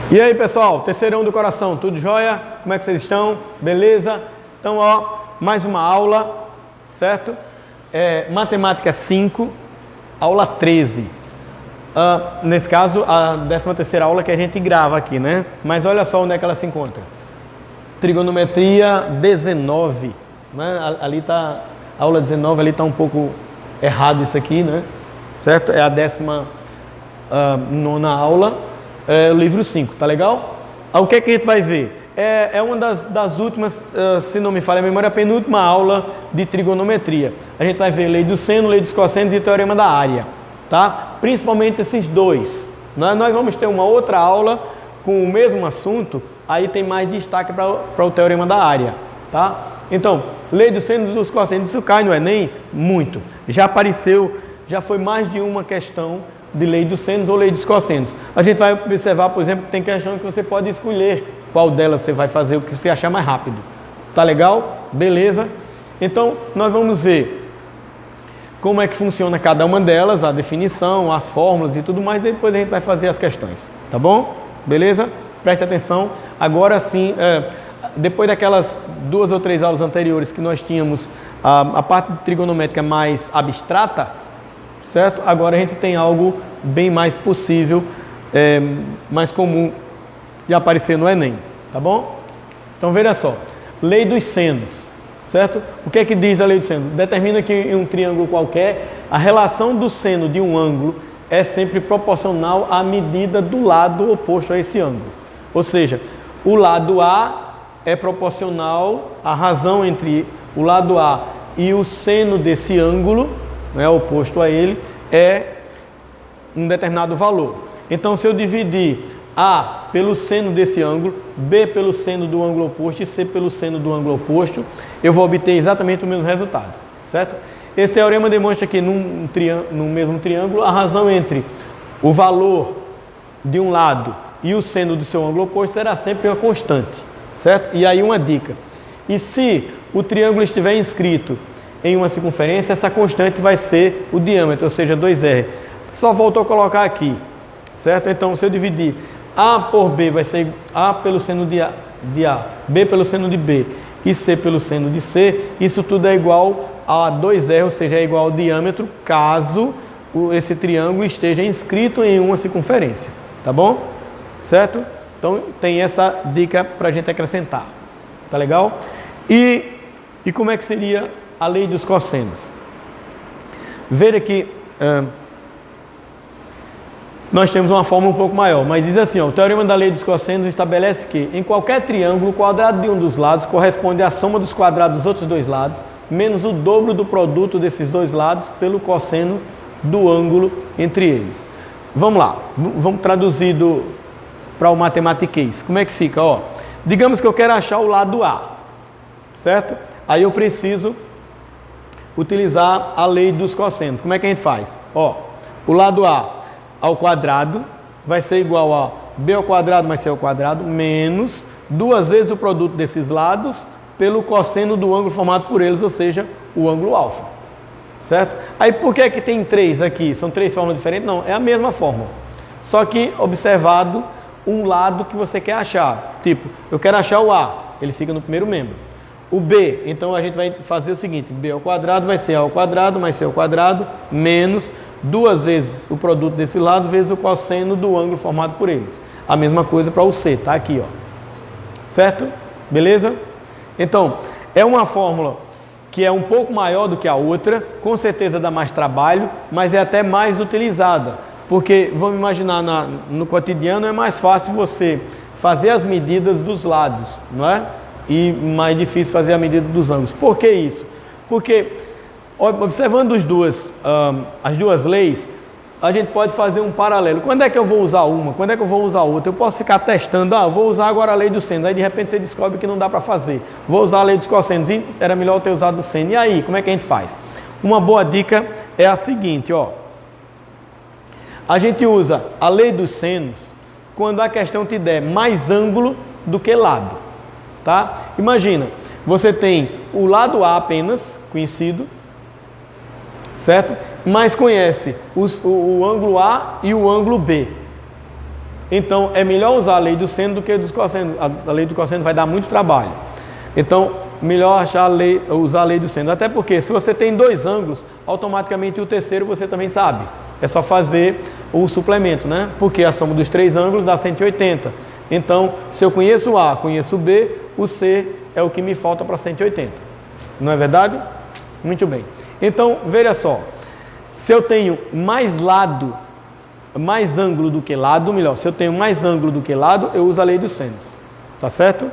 E aí, pessoal, terceirão do coração, tudo jóia? Como é que vocês estão? Beleza? Então, mais uma aula, certo? Matemática 5, aula 13. Nesse caso, a 13ª aula que a gente grava aqui, né? Mas olha só onde é que ela se encontra. Trigonometria 19, né? Ali tá, a aula 19, ali tá um pouco errado isso aqui, né? Certo? É a 19ª aula. O livro 5, tá legal? O que é que a gente vai ver? É uma das últimas, se não me falha a memória, a penúltima aula de trigonometria. A gente vai ver lei do seno, lei dos cossenos e teorema da área, tá? Principalmente esses dois. Nós vamos ter uma outra aula com o mesmo assunto, aí tem mais destaque para o teorema da área, tá? Então, lei do seno e dos cossenos, isso cai no Enem? Muito. Já apareceu, já foi mais de uma questão de lei dos senos ou lei dos cossenos. A gente vai observar, por exemplo, que tem questão que você pode escolher qual delas você vai fazer, o que você achar mais rápido. Tá legal? Beleza? Então, nós vamos ver como é que funciona cada uma delas, a definição, as fórmulas e tudo mais, depois a gente vai fazer as questões. Tá bom? Beleza? Preste atenção. Agora sim, depois daquelas 2 ou 3 aulas anteriores que nós tínhamos a parte trigonométrica mais abstrata, certo? Agora a gente tem algo bem mais possível, mais comum de aparecer no Enem, tá bom? Então veja só, lei dos senos, certo? O que é que diz a lei dos senos? Determina que em um triângulo qualquer, a relação do seno de um ângulo é sempre proporcional à medida do lado oposto a esse ângulo. Ou seja, o lado A é proporcional à razão entre o lado A e o seno desse ângulo, né, oposto a ele, é um determinado valor. Então, se eu dividir A pelo seno desse ângulo, B pelo seno do ângulo oposto e C pelo seno do ângulo oposto, eu vou obter exatamente o mesmo resultado, certo? Esse teorema demonstra que no mesmo triângulo, a razão entre o valor de um lado e o seno do seu ângulo oposto será sempre uma constante, certo? E aí uma dica: e se o triângulo estiver inscrito em uma circunferência, essa constante vai ser o diâmetro, ou seja, 2R. Só voltou a colocar aqui, certo? Então, se eu dividir A por B, vai ser A pelo seno de A, B pelo seno de B e C pelo seno de C, isso tudo é igual a 2R, ou seja, é igual ao diâmetro, caso esse triângulo esteja inscrito em uma circunferência, tá bom? Certo? Então, tem essa dica para a gente acrescentar, tá legal? E como é que seria a lei dos cossenos? Veja que nós temos uma fórmula um pouco maior, mas diz assim, o teorema da lei dos cossenos estabelece que em qualquer triângulo, o quadrado de um dos lados corresponde à soma dos quadrados dos outros dois lados, menos o dobro do produto desses dois lados pelo cosseno do ângulo entre eles. Vamos lá, vamos traduzir para o matematiquês. Como é que fica? Digamos que eu quero achar o lado A, certo? Aí eu preciso utilizar a lei dos cossenos. Como é que a gente faz? O lado A ao quadrado vai ser igual a B ao quadrado mais C ao quadrado menos 2 vezes o produto desses lados pelo cosseno do ângulo formado por eles, ou seja, o ângulo alfa. Certo? Aí por que que tem 3 aqui? São 3 fórmulas diferentes? Não, é a mesma fórmula. Só que observado um lado que você quer achar. Tipo, eu quero achar o A, ele fica no primeiro membro. O B, então a gente vai fazer o seguinte, B ao quadrado vai ser A ao quadrado mais C ao quadrado menos 2 vezes o produto desse lado vezes o cosseno do ângulo formado por eles. A mesma coisa para o C, tá aqui, certo? Beleza? Então, é uma fórmula que é um pouco maior do que a outra, com certeza dá mais trabalho, mas é até mais utilizada, porque vamos imaginar no cotidiano é mais fácil você fazer as medidas dos lados, não é? E mais difícil fazer a medida dos ângulos. Por que isso? Porque, observando as duas leis, a gente pode fazer um paralelo. Quando é que eu vou usar uma? Quando é que eu vou usar outra? Eu posso ficar testando, vou usar agora a lei dos senos. Aí, de repente, você descobre que não dá para fazer. Vou usar a lei dos cossenos. E era melhor ter usado o seno. E aí, como é que a gente faz? Uma boa dica é a seguinte, A gente usa a lei dos senos quando a questão te der mais ângulo do que lado. Tá? Imagina, você tem o lado A apenas, conhecido, certo? Mas conhece o ângulo A e o ângulo B. Então, é melhor usar a lei do seno do que dos cossenos. A lei do cosseno vai dar muito trabalho. Então, melhor usar a lei do seno. Até porque, se você tem dois ângulos, automaticamente o terceiro você também sabe. É só fazer o suplemento, né? Porque a soma dos três ângulos dá 180. Então, se eu conheço o A, conheço o B, o C é o que me falta para 180. Não é verdade? Muito bem. Então, veja só. Se eu tenho mais ângulo do que lado, melhor, se eu tenho mais ângulo do que lado, eu uso a lei dos senos. Tá certo?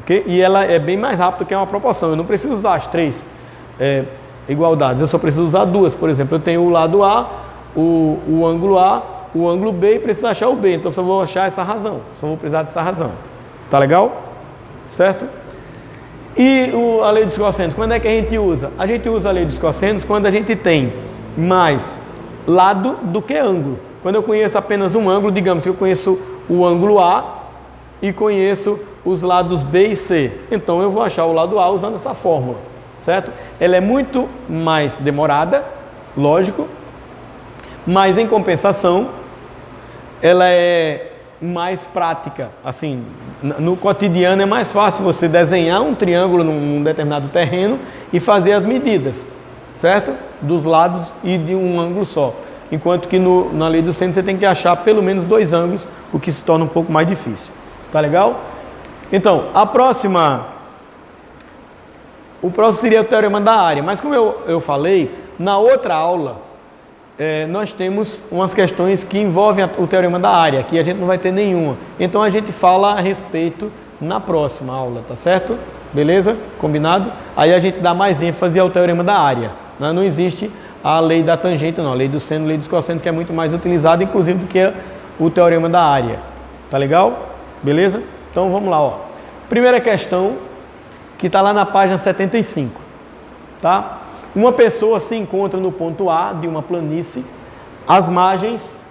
Okay? E ela é bem mais rápida que uma proporção. Eu não preciso usar as três igualdades, eu só preciso usar duas. Por exemplo, eu tenho o lado A, o ângulo A, o ângulo B e preciso achar o B. Então, só vou achar essa razão. Só vou precisar dessa razão. Tá legal? Certo? E a lei dos cossenos, quando é que a gente usa? A gente usa a lei dos cossenos quando a gente tem mais lado do que ângulo. Quando eu conheço apenas um ângulo, digamos que eu conheço o ângulo A e conheço os lados B e C. Então, eu vou achar o lado A usando essa fórmula, certo? Ela é muito mais demorada, lógico, mas em compensação, ela é mais prática. Assim, no cotidiano é mais fácil você desenhar um triângulo num determinado terreno e fazer as medidas, certo? Dos lados e de um ângulo só. Enquanto que na lei do seno você tem que achar pelo menos dois ângulos, o que se torna um pouco mais difícil. Tá legal? Então, o próximo seria o teorema da área. Mas como eu falei, na outra aula, nós temos umas questões que envolvem o teorema da área. Aqui a gente não vai ter nenhuma. Então, a gente fala a respeito na próxima aula, tá certo? Beleza? Combinado? Aí a gente dá mais ênfase ao teorema da área. Não existe a lei da tangente, não. A lei do seno, a lei dos cossenos, que é muito mais utilizada, inclusive, do que o teorema da área. Tá legal? Beleza? Então, vamos lá, ó. Primeira questão, que está lá na página 75. Tá? Uma pessoa se encontra no ponto A de uma planície, às margens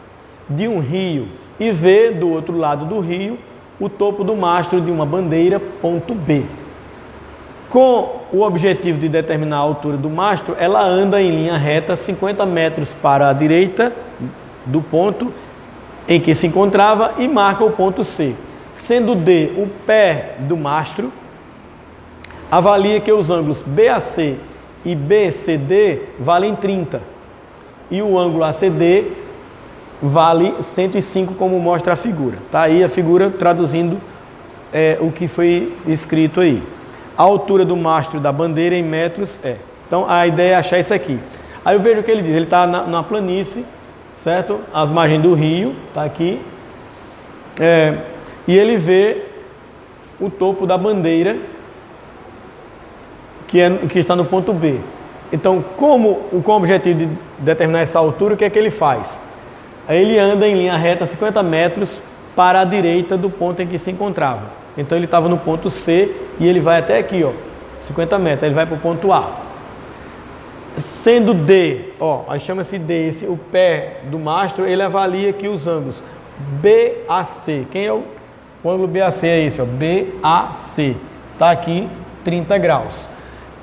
de um rio, e vê do outro lado do rio o topo do mastro de uma bandeira, ponto B. Com o objetivo de determinar a altura do mastro, ela anda em linha reta 50 metros para a direita do ponto em que se encontrava e marca o ponto C. Sendo D o pé do mastro, avalia que os ângulos BAC e BCD valem 30 e o ângulo ACD vale 105, como mostra a figura. Tá aí a figura traduzindo o que foi escrito aí. A altura do mastro da bandeira em metros é. Então, a ideia é achar isso aqui. Aí eu vejo o que ele diz. Ele está na planície, certo? Às margens do rio, está aqui. E ele vê o topo da bandeira, que está no ponto B. Então, com o objetivo de determinar essa altura, o que é que ele faz? Aí ele anda em linha reta 50 metros para a direita do ponto em que se encontrava. Então, ele estava no ponto C e ele vai até aqui, ó, 50 metros. Aí ele vai para o ponto A. Sendo D, ó, aí chama-se D, o pé do mastro, ele avalia aqui os ângulos BAC. Quem é o ângulo BAC? É esse, ó, BAC. Está aqui 30 graus.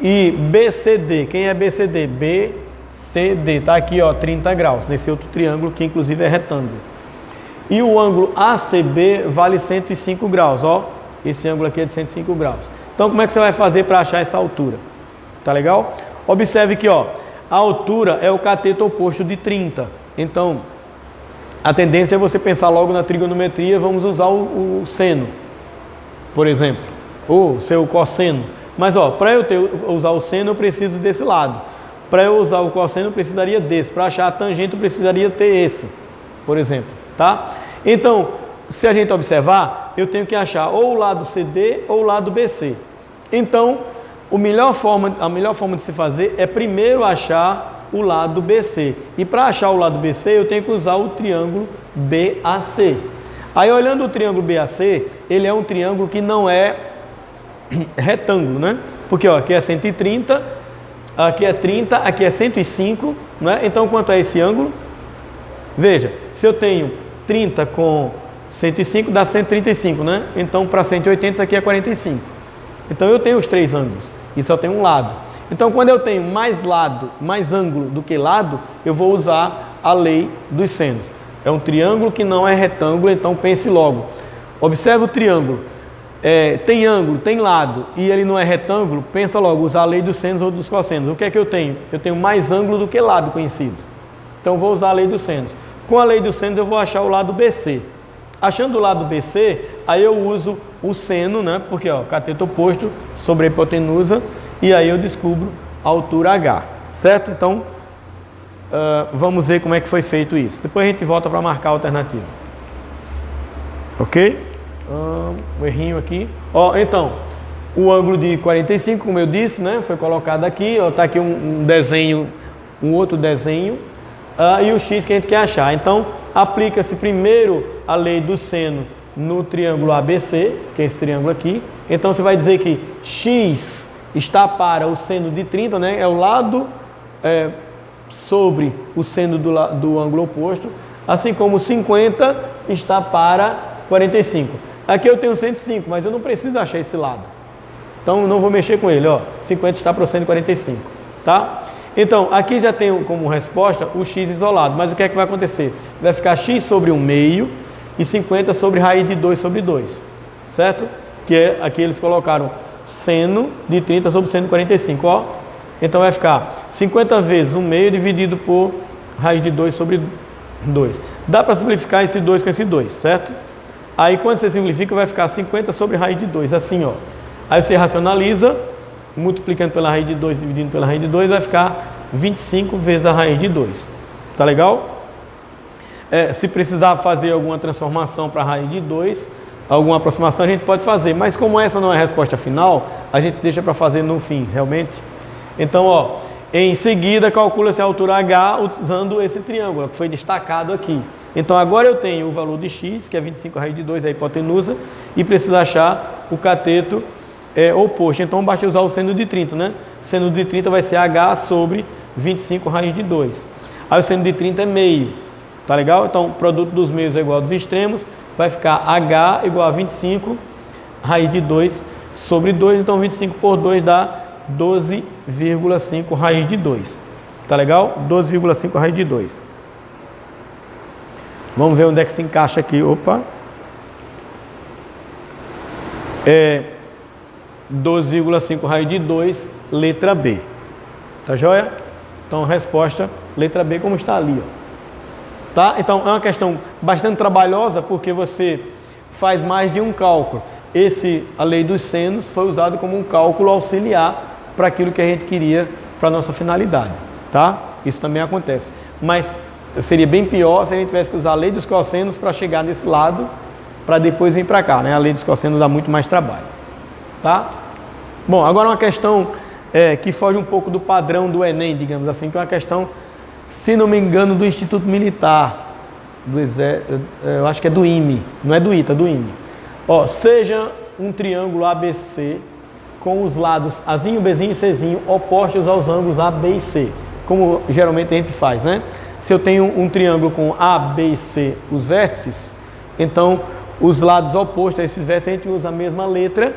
E BCD, quem é BCD? BCD, está aqui, ó, 30 graus, nesse outro triângulo que inclusive é retângulo. E o ângulo ACB vale 105 graus, ó, esse ângulo aqui é de 105 graus. Então, como é que você vai fazer para achar essa altura? Tá legal? Observe que, ó, a altura é o cateto oposto de 30. Então, a tendência é você pensar logo na trigonometria, vamos usar o seno, por exemplo, ou seu cosseno. Mas, ó, para eu usar o seno, eu preciso desse lado. Para eu usar o cosseno, eu precisaria desse. Para achar a tangente, eu precisaria ter esse, por exemplo, tá? Então, se a gente observar, eu tenho que achar ou o lado CD ou o lado BC. Então, a melhor forma de se fazer é primeiro achar o lado BC. E para achar o lado BC, eu tenho que usar o triângulo BAC. Aí, olhando o triângulo BAC, ele é um triângulo que não é retângulo, né? Porque, ó, aqui é 130, aqui é 30, aqui é 105, né? Então, quanto é esse ângulo? Veja, se eu tenho 30 com 105, dá 135, né? Então, para 180, isso aqui é 45. Então, eu tenho os três ângulos e só tenho um lado. Então, quando eu tenho mais ângulo do que lado, eu vou usar a lei dos senos. É um triângulo que não é retângulo, então pense logo. Observe o triângulo. Tem ângulo, tem lado, e ele não é retângulo, pensa logo, usar a lei dos senos ou dos cossenos. O que é que eu tenho? Eu tenho mais ângulo do que lado conhecido. Então vou usar a lei dos senos. Com a lei dos senos eu vou achar o lado BC. Achando o lado BC, aí eu uso o seno, né? Porque ó, cateto oposto sobre a hipotenusa, e aí eu descubro a altura H, certo? Então vamos ver como é que foi feito isso. Depois a gente volta para marcar a alternativa. Ok? Um errinho aqui. Ó, então, o ângulo de 45, como eu disse, né? Foi colocado aqui. Ó, tá aqui um desenho, um outro desenho. E o x que a gente quer achar. Então, aplica-se primeiro a lei do seno no triângulo ABC, que é esse triângulo aqui. Então, você vai dizer que x está para o seno de 30, né? É o lado sobre o seno do ângulo oposto, assim como 50 está para 45. Aqui eu tenho 105, mas eu não preciso achar esse lado. Então, não vou mexer com ele, ó. 50 está para o seno de 45, tá? Então, aqui já tenho como resposta o x isolado, mas o que é que vai acontecer? Vai ficar x sobre 1/2 e 50 sobre raiz de 2 sobre 2, certo? Que é, aqui eles colocaram seno de 30 sobre seno de 45, ó. Então, vai ficar 50 vezes 1/2 dividido por raiz de 2 sobre 2. Dá para simplificar esse 2 com esse 2, certo? Aí, quando você simplifica, vai ficar 50 sobre raiz de 2, assim, ó. Aí você racionaliza, multiplicando pela raiz de 2, dividindo pela raiz de 2, vai ficar 25 vezes a raiz de 2. Tá legal? Se precisar fazer alguma transformação para a raiz de 2, alguma aproximação, a gente pode fazer. Mas como essa não é a resposta final, a gente deixa para fazer no fim, realmente. Então, ó, em seguida, calcula-se a altura H usando esse triângulo, que foi destacado aqui. Então, agora eu tenho o valor de x, que é 25 raiz de 2, a hipotenusa, e preciso achar o cateto oposto. Então, basta usar o seno de 30, né? Seno de 30 vai ser H sobre 25 raiz de 2. Aí o seno de 30 é meio, tá legal? Então, o produto dos meios é igual ao dos extremos, vai ficar H igual a 25 raiz de 2 sobre 2. Então, 25 por 2 dá 12,5 raiz de 2. Tá legal? 12,5 raiz de 2. Vamos ver onde é que se encaixa aqui. Opa. 12,5 raiz de 2, letra B. Tá joia? Então, resposta, letra B, como está ali, ó. Tá? Então, é uma questão bastante trabalhosa, porque você faz mais de um cálculo. A lei dos senos foi usada como um cálculo auxiliar para aquilo que a gente queria para a nossa finalidade. Tá? Isso também acontece. Mas seria bem pior se a gente tivesse que usar a lei dos cossenos para chegar nesse lado, para depois vir para cá, né? A lei dos cossenos dá muito mais trabalho, tá? Bom, agora uma questão que foge um pouco do padrão do Enem, digamos assim, que é uma questão, se não me engano, do Instituto Militar, eu acho que é do IME, não é do ITA, é do IME. Ó, seja um triângulo ABC com os lados Azinho, Bzinho e Czinho opostos aos ângulos A, B e C, como geralmente a gente faz, né? Se eu tenho um triângulo com A, B e C, os vértices, então os lados opostos a esses vértices a gente usa a mesma letra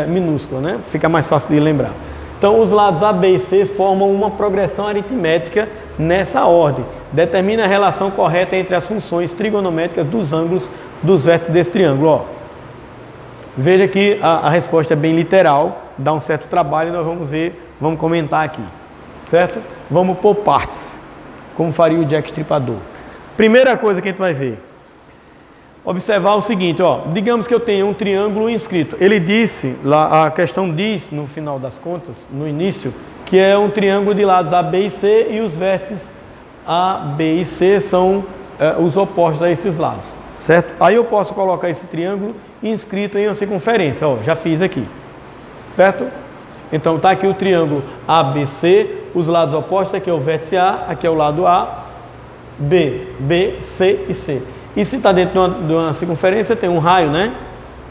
minúscula, né? Fica mais fácil de lembrar. Então os lados A, B e C formam uma progressão aritmética nessa ordem. Determina a relação correta entre as funções trigonométricas dos ângulos dos vértices desse triângulo. Ó. Veja que a resposta é bem literal, dá um certo trabalho, nós vamos ver, vamos comentar aqui, certo? Vamos por partes, como faria o Jack Stripador. Primeira coisa que a gente vai ver, observar o seguinte, ó, digamos que eu tenho um triângulo inscrito. Ele disse, lá, a questão diz, no final das contas, no início, que é um triângulo de lados A, B e C, e os vértices A, B e C são os opostos a esses lados, certo? Aí eu posso colocar esse triângulo inscrito em uma circunferência, ó, já fiz aqui, certo? Então está aqui o triângulo ABC, os lados opostos, aqui é o vértice A, aqui é o lado A, B, C e C. E se está dentro de uma circunferência, tem um raio, né?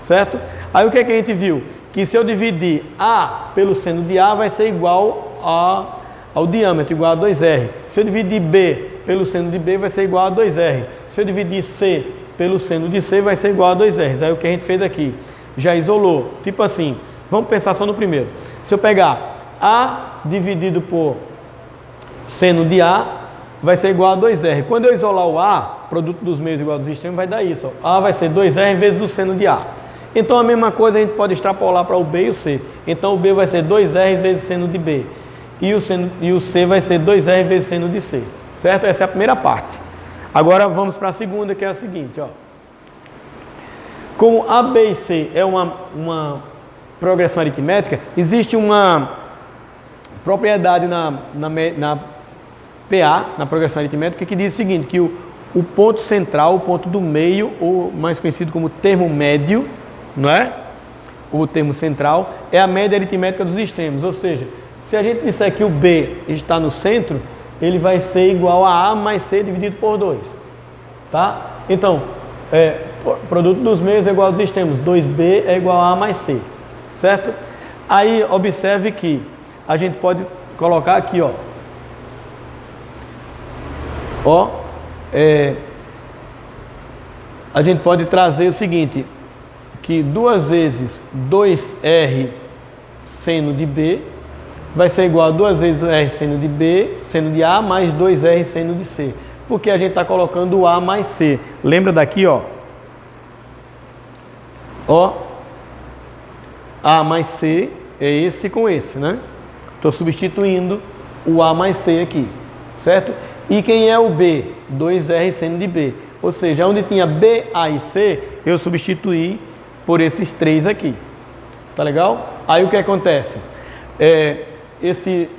Certo? Aí o que é que a gente viu? Que se eu dividir A pelo seno de A, vai ser igual ao diâmetro, igual a 2R. Se eu dividir B pelo seno de B, vai ser igual a 2R. Se eu dividir C pelo seno de C, vai ser igual a 2R. Aí o que a gente fez aqui? Já isolou. Tipo assim, vamos pensar só no primeiro. Se eu pegar A dividido por seno de A, vai ser igual a 2R. Quando eu isolar o A, produto dos meios igual dos extremos, vai dar isso. Ó. A vai ser 2R vezes o seno de A. Então a mesma coisa a gente pode extrapolar para o B e o C. Então o B vai ser 2R vezes seno de B. E o C vai ser 2R vezes seno de C. Certo? Essa é a primeira parte. Agora vamos para a segunda, que é a seguinte. Ó. Como A, B e C é uma progressão aritmética, existe uma propriedade na PA, na progressão aritmética, que diz o seguinte, que o ponto central, o ponto do meio, ou mais conhecido como termo médio, não é? O termo central, é a média aritmética dos extremos. Ou seja, se a gente disser que o B está no centro, ele vai ser igual a A mais C dividido por 2. Tá? Então, produto dos meios é igual aos extremos. 2B é igual a A mais C. Certo? Aí, observe que a gente pode colocar aqui, ó. A gente pode trazer o seguinte, que 2 vezes 2R seno de B vai ser igual a 2 vezes R seno de B, seno de A, mais 2R seno de C. Porque a gente está colocando o A mais C. Lembra daqui, ó? A mais C é esse com esse, né? Estou substituindo o A mais C aqui, certo? E quem é o B? 2R seno de B. Ou seja, onde tinha B, A e C, eu substituí por esses 3 aqui. Tá legal? Aí o que acontece? Esse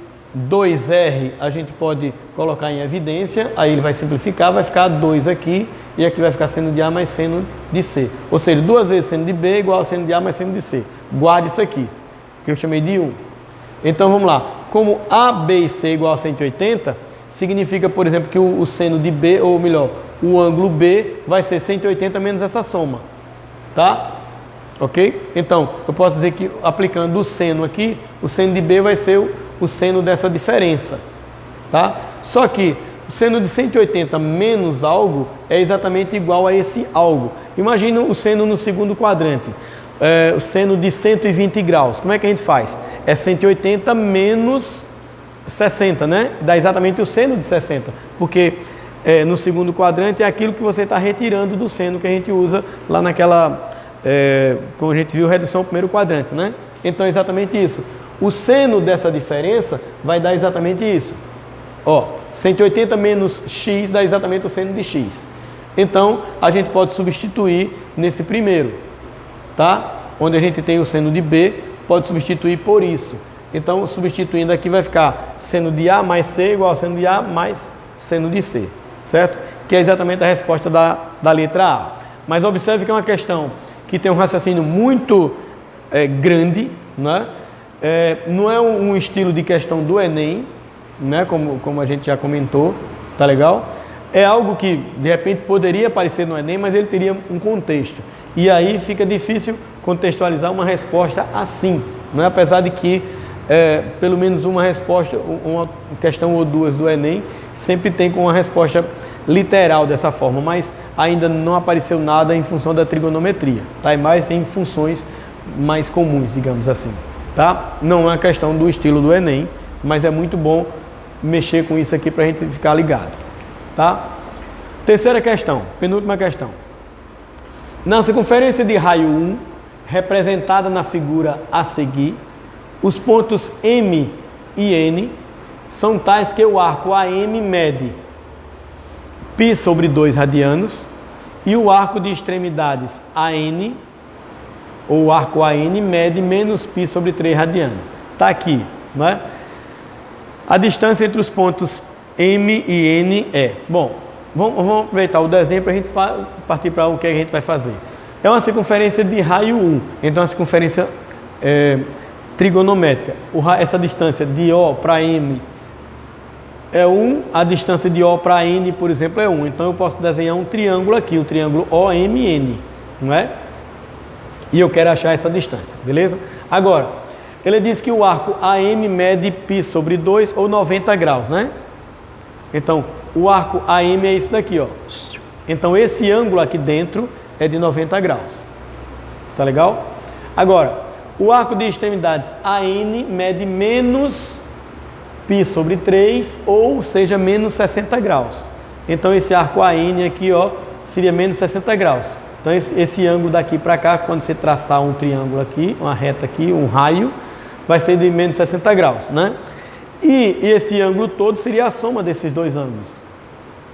2R a gente pode colocar em evidência, aí ele vai simplificar, vai ficar 2 aqui, e aqui vai ficar seno de A mais seno de C. Ou seja, 2 vezes seno de B igual a seno de A mais seno de C. Guarde isso aqui, que eu chamei de 1. Então vamos lá. Como A, B e C igual a 180, significa, por exemplo, que o seno de B, ou melhor, o ângulo B vai ser 180 menos essa soma. Tá? Ok? Então, eu posso dizer que aplicando o seno aqui, o seno de B vai ser o seno dessa diferença. Tá? Só que o seno de 180 menos algo é exatamente igual a esse algo. Imagina o seno no segundo quadrante. O seno de 120 graus. Como é que a gente faz? É 180 menos 60, né? Dá exatamente o seno de 60. Porque no segundo quadrante é aquilo que você está retirando do seno que a gente usa lá naquela... como a gente viu, redução ao primeiro quadrante, né? Então é exatamente isso. O seno dessa diferença vai dar exatamente isso. 180 menos x dá exatamente o seno de x. Então, a gente pode substituir nesse primeiro, tá? Onde a gente tem o seno de B, pode substituir por isso. Então, substituindo aqui vai ficar seno de A mais C igual a seno de A mais seno de C, certo? Que é exatamente a resposta da letra A. Mas observe que é uma questão que tem um raciocínio muito grande, né? Não é um estilo de questão do Enem, né? Como a gente já comentou, tá legal? É algo que de repente poderia aparecer no Enem, mas ele teria um contexto. E aí fica difícil contextualizar uma resposta assim, não é? Apesar de que pelo menos uma resposta, uma questão ou duas do Enem sempre tem com uma resposta literal dessa forma, mas ainda não apareceu nada em função da trigonometria, tá? É mais em funções mais comuns, digamos assim, tá? Não é uma questão do estilo do Enem, mas é muito bom mexer com isso aqui para a gente ficar ligado, tá? Terceira questão, penúltima questão. Na circunferência de raio 1, representada na figura a seguir, os pontos M e N são tais que o arco AM mede π sobre 2 radianos e o arco de extremidades AN, ou o arco AN, mede menos π sobre 3 radianos. Está aqui, não é? A distância entre os pontos M e N é... Bom, vamos aproveitar o desenho para a gente partir para o que a gente vai fazer. É uma circunferência de raio 1, então é uma circunferência trigonométrica. Essa distância de O para M é 1, a distância de O para N, por exemplo, é 1. Então eu posso desenhar um triângulo aqui, o triângulo OMN, não é? E eu quero achar essa distância, beleza? Agora, ele diz que o arco AM mede π sobre 2 ou 90 graus, né? Então, o arco AM é esse daqui, ó. Então, esse ângulo aqui dentro é de 90 graus. Tá legal? Agora, o arco de extremidades AN mede menos π sobre 3, ou seja, menos 60 graus. Então, esse arco AN aqui, ó, seria menos 60 graus. Então, esse ângulo daqui para cá, quando você traçar um triângulo aqui, uma reta aqui, um raio, vai ser de menos 60 graus, né? E esse ângulo todo seria a soma desses dois ângulos,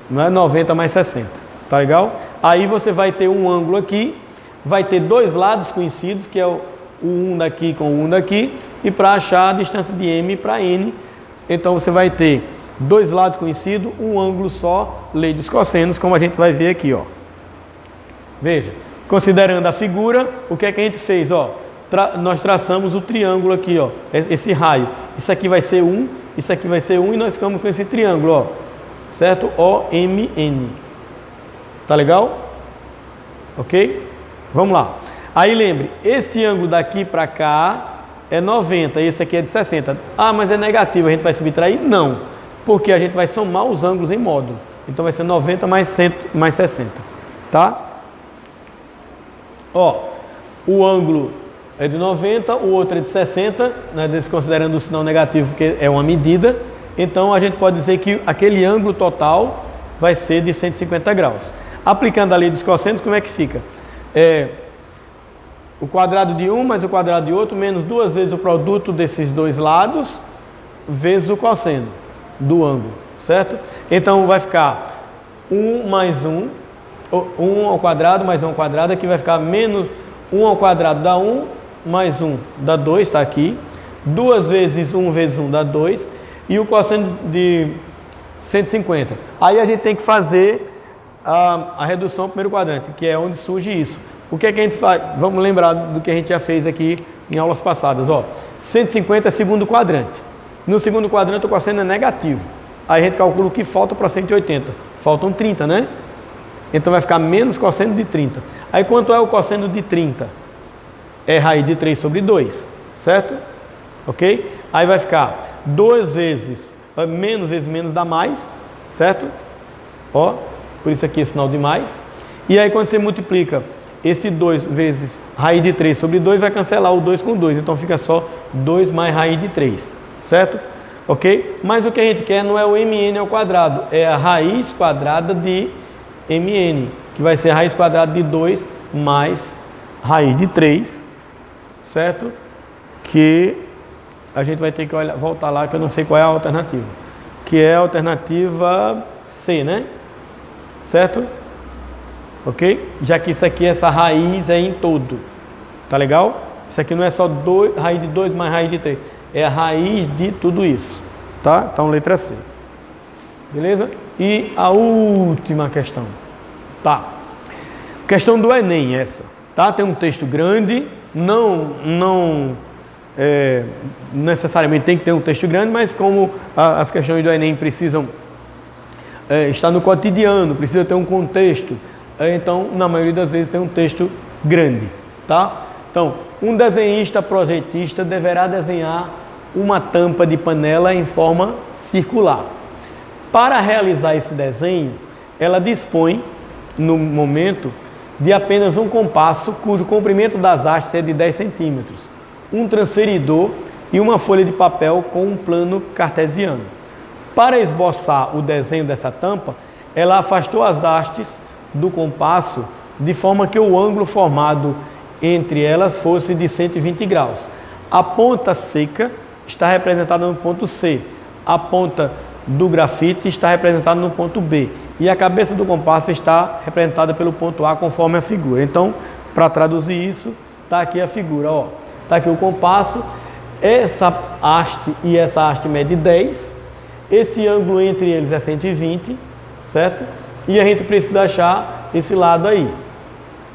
não é? 90 mais 60, tá legal? Aí você vai ter um ângulo aqui, vai ter dois lados conhecidos, que é o 1 daqui com o 1 daqui, e para achar a distância de M para N, então você vai ter dois lados conhecidos, um ângulo só, lei dos cossenos, como a gente vai ver aqui, ó. Veja, considerando a figura, o que é que a gente fez, ó? Nós traçamos o triângulo aqui, ó, esse raio. Isso aqui vai ser 1, isso aqui vai ser 1, e nós ficamos com esse triângulo, ó, certo? OMN. Tá legal? Ok? Vamos lá. Aí lembre, esse ângulo daqui para cá é 90, e esse aqui é de 60. Ah, mas é negativo, a gente vai subtrair? Não, porque a gente vai somar os ângulos em módulo. Então vai ser 90 mais 60, tá? Ó, o ângulo é de 90, o outro é de 60, né, desconsiderando o sinal negativo, porque é uma medida. Então, a gente pode dizer que aquele ângulo total vai ser de 150 graus. Aplicando a lei dos cossenos, como é que fica? O quadrado de um mais o quadrado de outro, menos duas vezes o produto desses dois lados, vezes o cosseno do ângulo, certo? Então, vai ficar 1 mais 1, 1 ao quadrado mais 1 ao quadrado, aqui vai ficar menos 1 ao quadrado dá 1, mais 1 dá 2, está aqui. 2 vezes 1 vezes 1 dá 2. E o cosseno de 150. Aí a gente tem que fazer a redução ao primeiro quadrante, que é onde surge isso. O que é que a gente faz? Vamos lembrar do que a gente já fez aqui em aulas passadas. Ó, 150 é segundo quadrante. No segundo quadrante o cosseno é negativo. Aí a gente calcula o que falta para 180. Faltam 30, né? Então vai ficar menos cosseno de 30. Aí quanto é o cosseno de 30? É raiz de 3 sobre 2, certo? Ok? Aí vai ficar 2 vezes menos dá mais, certo? Ó, por isso aqui é sinal de mais. E aí quando você multiplica esse 2 vezes raiz de 3 sobre 2, vai cancelar o 2 com 2. Então fica só 2 mais raiz de 3, certo? Ok? Mas o que a gente quer não é o mn ao quadrado, é a raiz quadrada de mn, que vai ser a raiz quadrada de 2 mais raiz de 3, certo? Que a gente vai ter que voltar lá, que eu não sei qual é a alternativa. Que é a alternativa C, né? Certo? Ok? Já que isso aqui, essa raiz é em todo. Tá legal? Isso aqui não é só raiz de 2 mais raiz de 3. É a raiz de tudo isso. Tá? Então, letra C. Beleza? E a última questão. Tá. Questão do Enem, essa. Tá? Tem um texto grande. Não necessariamente tem que ter um texto grande, mas como as questões do Enem precisam estar no cotidiano, precisa ter um contexto, então, na maioria das vezes, tem um texto grande, tá? Então, um desenhista projetista deverá desenhar uma tampa de panela em forma circular. Para realizar esse desenho, ela dispõe, no momento, de apenas um compasso cujo comprimento das hastes é de 10 centímetros, um transferidor e uma folha de papel com um plano cartesiano. Para esboçar o desenho dessa tampa, ela afastou as hastes do compasso de forma que o ângulo formado entre elas fosse de 120 graus. A ponta seca está representada no ponto C, a ponta do grafite está representada no ponto B e a cabeça do compasso está representada pelo ponto A conforme a figura. Então, para traduzir isso, está aqui a figura, ó. Está aqui o compasso, essa haste e essa haste mede 10, esse ângulo entre eles é 120, certo? E a gente precisa achar esse lado aí.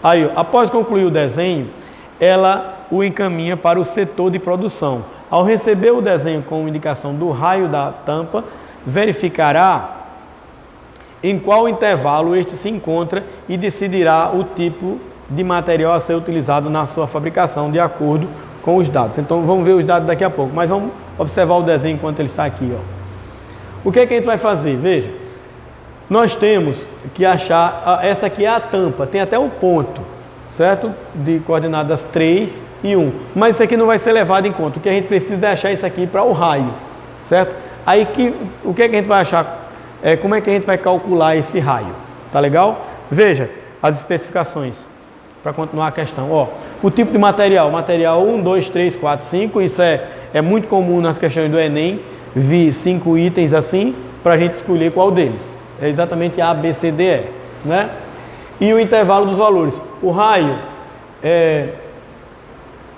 Aí, ó, após concluir o desenho, ela o encaminha para o setor de produção. Ao receber o desenho com indicação do raio da tampa, verificará em qual intervalo este se encontra e decidirá o tipo de material a ser utilizado na sua fabricação, de acordo com os dados. Então, vamos ver os dados daqui a pouco, mas vamos observar o desenho enquanto ele está aqui, ó. O que é que a gente vai fazer? Veja, nós temos que achar, essa aqui é a tampa, tem até um ponto, certo? De coordenadas 3 e 1, mas isso aqui não vai ser levado em conta. O que a gente precisa é achar isso aqui para o raio, certo? Aí o que é que a gente vai achar? Como é que a gente vai calcular esse raio? Tá legal? Veja as especificações para continuar a questão. Ó, o tipo de material, material 1, 2, 3, 4, 5, isso é muito comum nas questões do Enem, vir 5 itens assim, para a gente escolher qual deles. É exatamente A, B, C, D, E, né? E o intervalo dos valores. O raio é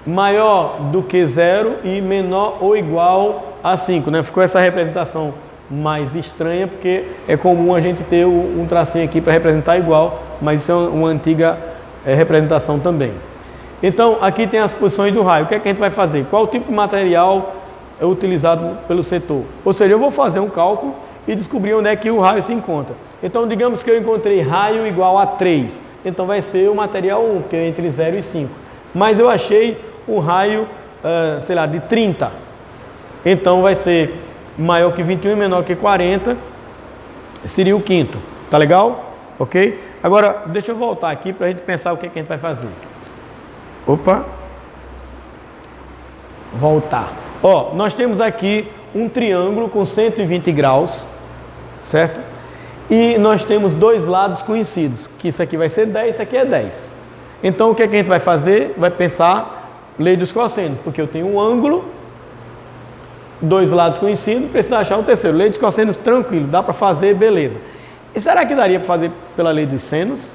maior do que 0 e menor ou igual a 5, né? Ficou essa representação mais estranha, porque é comum a gente ter um tracinho aqui para representar igual, mas isso é uma antiga representação também. Então, aqui tem as posições do raio. O que é que a gente vai fazer? Qual tipo de material é utilizado pelo setor? Ou seja, eu vou fazer um cálculo e descobrir onde é que o raio se encontra. Então, digamos que eu encontrei raio igual a 3. Então, vai ser o material 1, porque é entre 0 e 5. Mas eu achei um raio, sei lá, de 30. Então, vai ser maior que 21 e menor que 40. Seria o quinto. Tá legal? Ok? Agora, deixa eu voltar aqui para a gente pensar o que a gente vai fazer. Opa! Voltar. Ó, nós temos aqui um triângulo com 120 graus, certo? E nós temos dois lados conhecidos, que isso aqui vai ser 10, isso aqui é 10. Então, o que a gente vai fazer? Vai pensar lei dos cossenos, porque eu tenho um ângulo, dois lados conhecidos, precisa achar o terceiro. Lei dos cossenos, tranquilo, dá para fazer, beleza. E será que daria para fazer pela lei dos senos?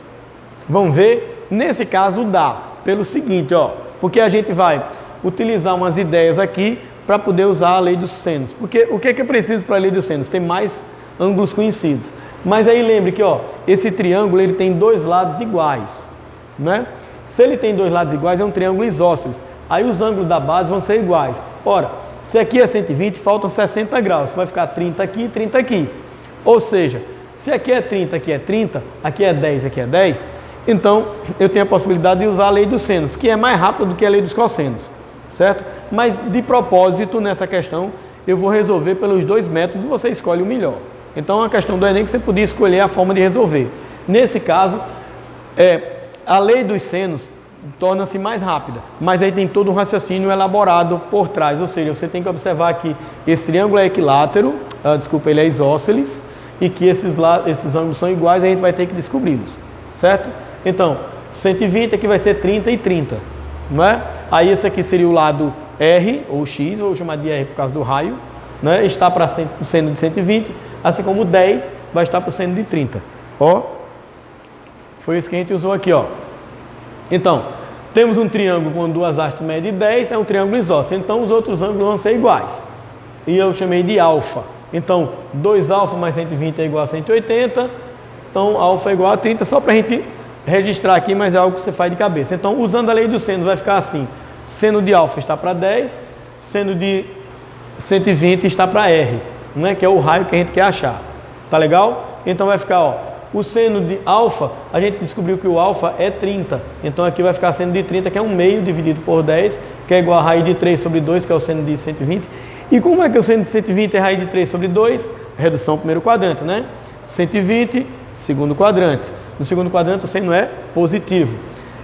Vamos ver. Nesse caso dá, pelo seguinte, ó, porque a gente vai utilizar umas ideias aqui para poder usar a lei dos senos. Porque o que é que eu preciso para a lei dos senos? Tem mais ângulos conhecidos. Mas aí lembre que, ó, esse triângulo ele tem dois lados iguais, né? Se ele tem dois lados iguais, é um triângulo isósceles. Aí os ângulos da base vão ser iguais. Ora, se aqui é 120, faltam 60 graus. Vai ficar 30 aqui e 30 aqui. Ou seja, se aqui é 30, aqui é 30, aqui é 10, aqui é 10, então eu tenho a possibilidade de usar a lei dos senos, que é mais rápida do que a lei dos cossenos, certo? Mas de propósito, nessa questão, eu vou resolver pelos dois métodos, você escolhe o melhor. Então, é uma questão do Enem que você podia escolher a forma de resolver. Nesse caso, a lei dos senos torna-se mais rápida, mas aí tem todo um raciocínio elaborado por trás, ou seja, você tem que observar que esse triângulo é equilátero, ele é isósceles, e que esses ângulos são iguais, a gente vai ter que descobri-los, certo? Então, 120 aqui vai ser 30 e 30, não é? Aí esse aqui seria o lado R, ou X, vou chamar de R por causa do raio, né? Está para o seno de 120, assim como o 10 vai estar para o seno de 30. Ó, foi isso que a gente usou aqui, ó. Então, temos um triângulo com duas hastes médias de 10, é um triângulo isósceles, então os outros ângulos vão ser iguais. E eu chamei de alfa. Então, 2α mais 120 é igual a 180, então alfa é igual a 30, só para a gente registrar aqui, mas é algo que você faz de cabeça. Então, usando a lei dos senos, vai ficar assim, seno de alfa está para 10, seno de 120 está para R, né, que é o raio que a gente quer achar. Tá legal? Então, vai ficar, ó, o seno de alfa, a gente descobriu que o alfa é 30, então aqui vai ficar seno de 30, que é 1 meio dividido por 10, que é igual a raiz de 3 sobre 2, que é o seno de 120. E como é que o seno de 120 é raiz de 3 sobre 2? Redução primeiro quadrante, né? 120, segundo quadrante. No segundo quadrante o seno é positivo.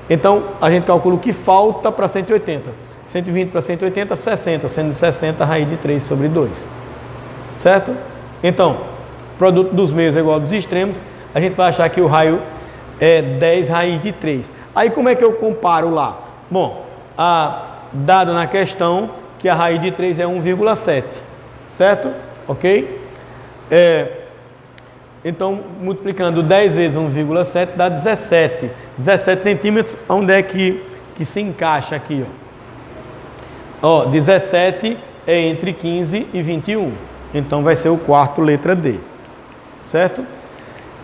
Então, a gente calcula o que falta para 180. 120 para 180, 60. O seno de 60, raiz de 3 sobre 2. Certo? Então, produto dos meios é igual ao dos extremos. A gente vai achar que o raio é 10 raiz de 3. Aí, como é que eu comparo lá? Bom, dado na questão que a raiz de 3 é 1,7, certo? Ok? Então, multiplicando 10 vezes 1,7 dá 17. 17 centímetros, onde é que se encaixa aqui? Ó, 17 é entre 15 e 21. Então, vai ser o quarto, letra D. Certo?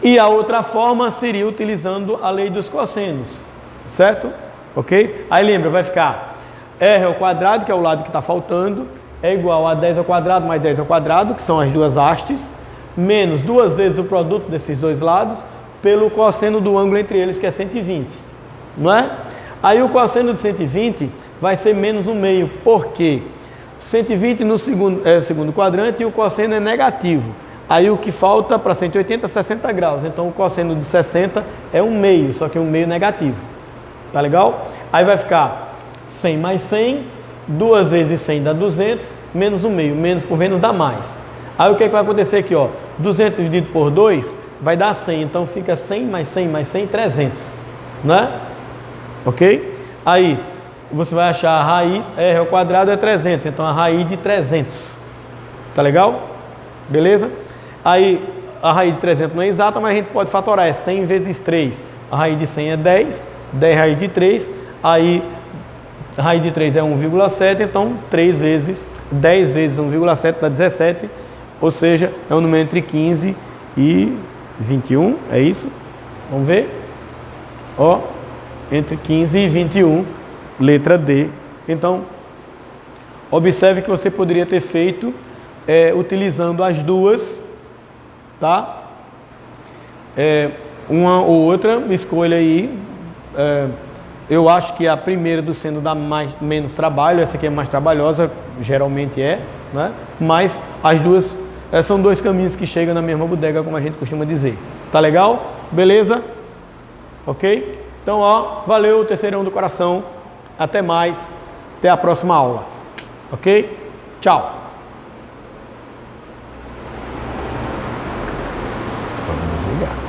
E a outra forma seria utilizando a lei dos cossenos. Certo? Ok? Aí lembra, vai ficar R ao quadrado, que é o lado que está faltando, é igual a 10 ao quadrado mais 10 ao quadrado, que são as duas hastes, menos duas vezes o produto desses dois lados, pelo cosseno do ângulo entre eles, que é 120. Não é? Aí o cosseno de 120 vai ser menos 1 meio, porque 120 no segundo quadrante e o cosseno é negativo. Aí o que falta para 180 é 60 graus. Então o cosseno de 60 é 1 meio, só que 1 meio negativo. Tá legal? Aí vai ficar 100 mais 100, 2 vezes 100 dá 200, menos 1 meio, menos por menos dá mais. Aí o que vai acontecer aqui, ó? 200 dividido por 2 vai dar 100, então fica 100 mais 100 mais 100, 300, né? Ok? Aí você vai achar a raiz, r ao quadrado é 300, então a raiz de 300, tá legal? Beleza? Aí a raiz de 300 não é exata, mas a gente pode fatorar, é 100 vezes 3, a raiz de 100 é 10, 10 raiz de 3, aí a raiz de 3 é 1,7, então 3 vezes 10 vezes 1,7 dá 17, ou seja, é um número entre 15 e 21, é isso? Vamos ver? Ó, entre 15 e 21, letra D. Então, observe que você poderia ter feito utilizando as duas, tá? Uma ou outra, escolha aí. Eu acho que a primeira do seno dá menos trabalho, essa aqui é mais trabalhosa, geralmente é, né? Mas as duas são dois caminhos que chegam na mesma bodega, como a gente costuma dizer. Tá legal? Beleza? Ok? Então, ó, valeu, terceirão do coração. Até mais. Até a próxima aula. Ok? Tchau. Vamos desligar.